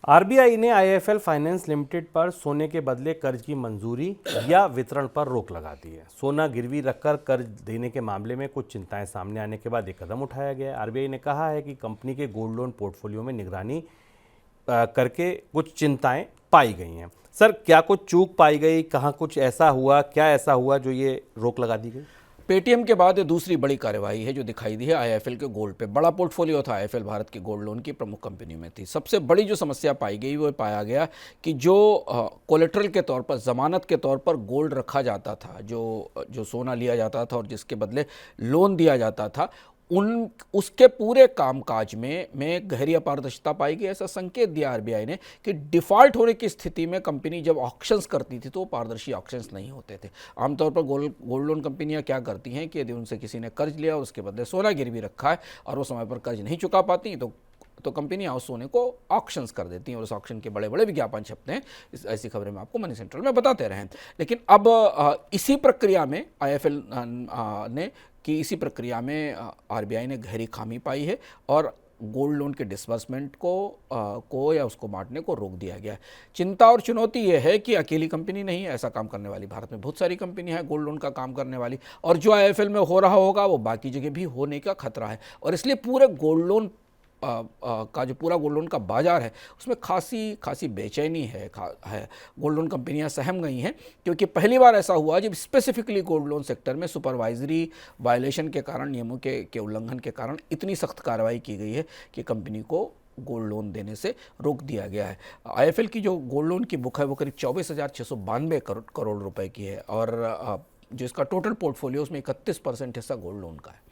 RBI ने IIFL finance limited पर सोने के बदले कर्ज की मंजूरी या वितरण पर रोक लगा दी है। सोना गिरवी रखकर कर्ज देने के मामले में कुछ चिंताएं सामने आने के बाद एक कदम उठाया गया है। आरबीआई ने कहा है कि कंपनी के गोल्ड लोन पोर्टफोलियो में निगरानी करके कुछ चिंताएं पाई गई हैं। सर, क्या कुछ चूक पाई गई, कहाँ कुछ ऐसा हुआ, क्या ऐसा हुआ जो ये रोक लगा दी गई? पेटीएम के बाद ये दूसरी बड़ी कार्रवाई है जो दिखाई दी है आईआईएफएल के गोल्ड पे। बड़ा पोर्टफोलियो था आईआईएफएल, भारत की गोल्ड लोन की प्रमुख कंपनी में थी। सबसे बड़ी जो समस्या पाई गई वो पाया गया कि जो कोलेट्रल के तौर पर, जमानत के तौर पर गोल्ड रखा जाता था, जो सोना लिया जाता था और जिसके बदले लोन दिया जाता था, उसके पूरे कामकाज में गहरी अपारदर्शिता पाई गई। ऐसा संकेत दिया आरबीआई ने कि डिफ़ॉल्ट होने की स्थिति में कंपनी जब ऑक्शंस करती थी तो वो पारदर्शी ऑक्शंस नहीं होते थे। आमतौर पर गोल्ड लोन कंपनियां क्या करती हैं कि यदि उनसे किसी ने कर्ज लिया और उसके बदले सोना गिरवी रखा है और वो समय पर कर्ज नहीं चुका पाती तो कंपनियां उस सोने को ऑक्शंस कर देती हैं और उस ऑक्शन के बड़े बड़े विज्ञापन छपते हैं। ऐसी खबरें मैं आपको मनी सेंट्रल में बताते रहे हैं। लेकिन अब इसी प्रक्रिया में आईएफएल ने कि इसी प्रक्रिया में आरबीआई ने गहरी खामी पाई है और गोल्ड लोन के डिसबर्समेंट को या उसको बांटने को रोक दिया गया है। चिंता और चुनौती यह है कि अकेली कंपनी नहीं है ऐसा काम करने वाली, भारत में बहुत सारी कंपनी है गोल्ड लोन का काम करने वाली, और जो आईएफएल में हो रहा होगा वो बाकी जगह भी होने का खतरा है। और इसलिए पूरे गोल्ड लोन का जो पूरा गोल्ड लोन का बाजार है उसमें खासी बेचैनी है। गोल्ड लोन कंपनियां सहम गई हैं क्योंकि पहली बार ऐसा हुआ जब स्पेसिफिकली गोल्ड लोन सेक्टर में सुपरवाइजरी वायलेशन के कारण, नियमों के उल्लंघन के कारण इतनी सख्त कार्रवाई की गई है कि कंपनी को गोल्ड लोन देने से रोक दिया गया है। आईएफएल की जो गोल्ड लोन की बुक है वो करीब 24,692 करोड़ रुपए की है और जो इसका टोटल पोर्टफोलियो उसमें 31% हिस्सा गोल्ड लोन का है।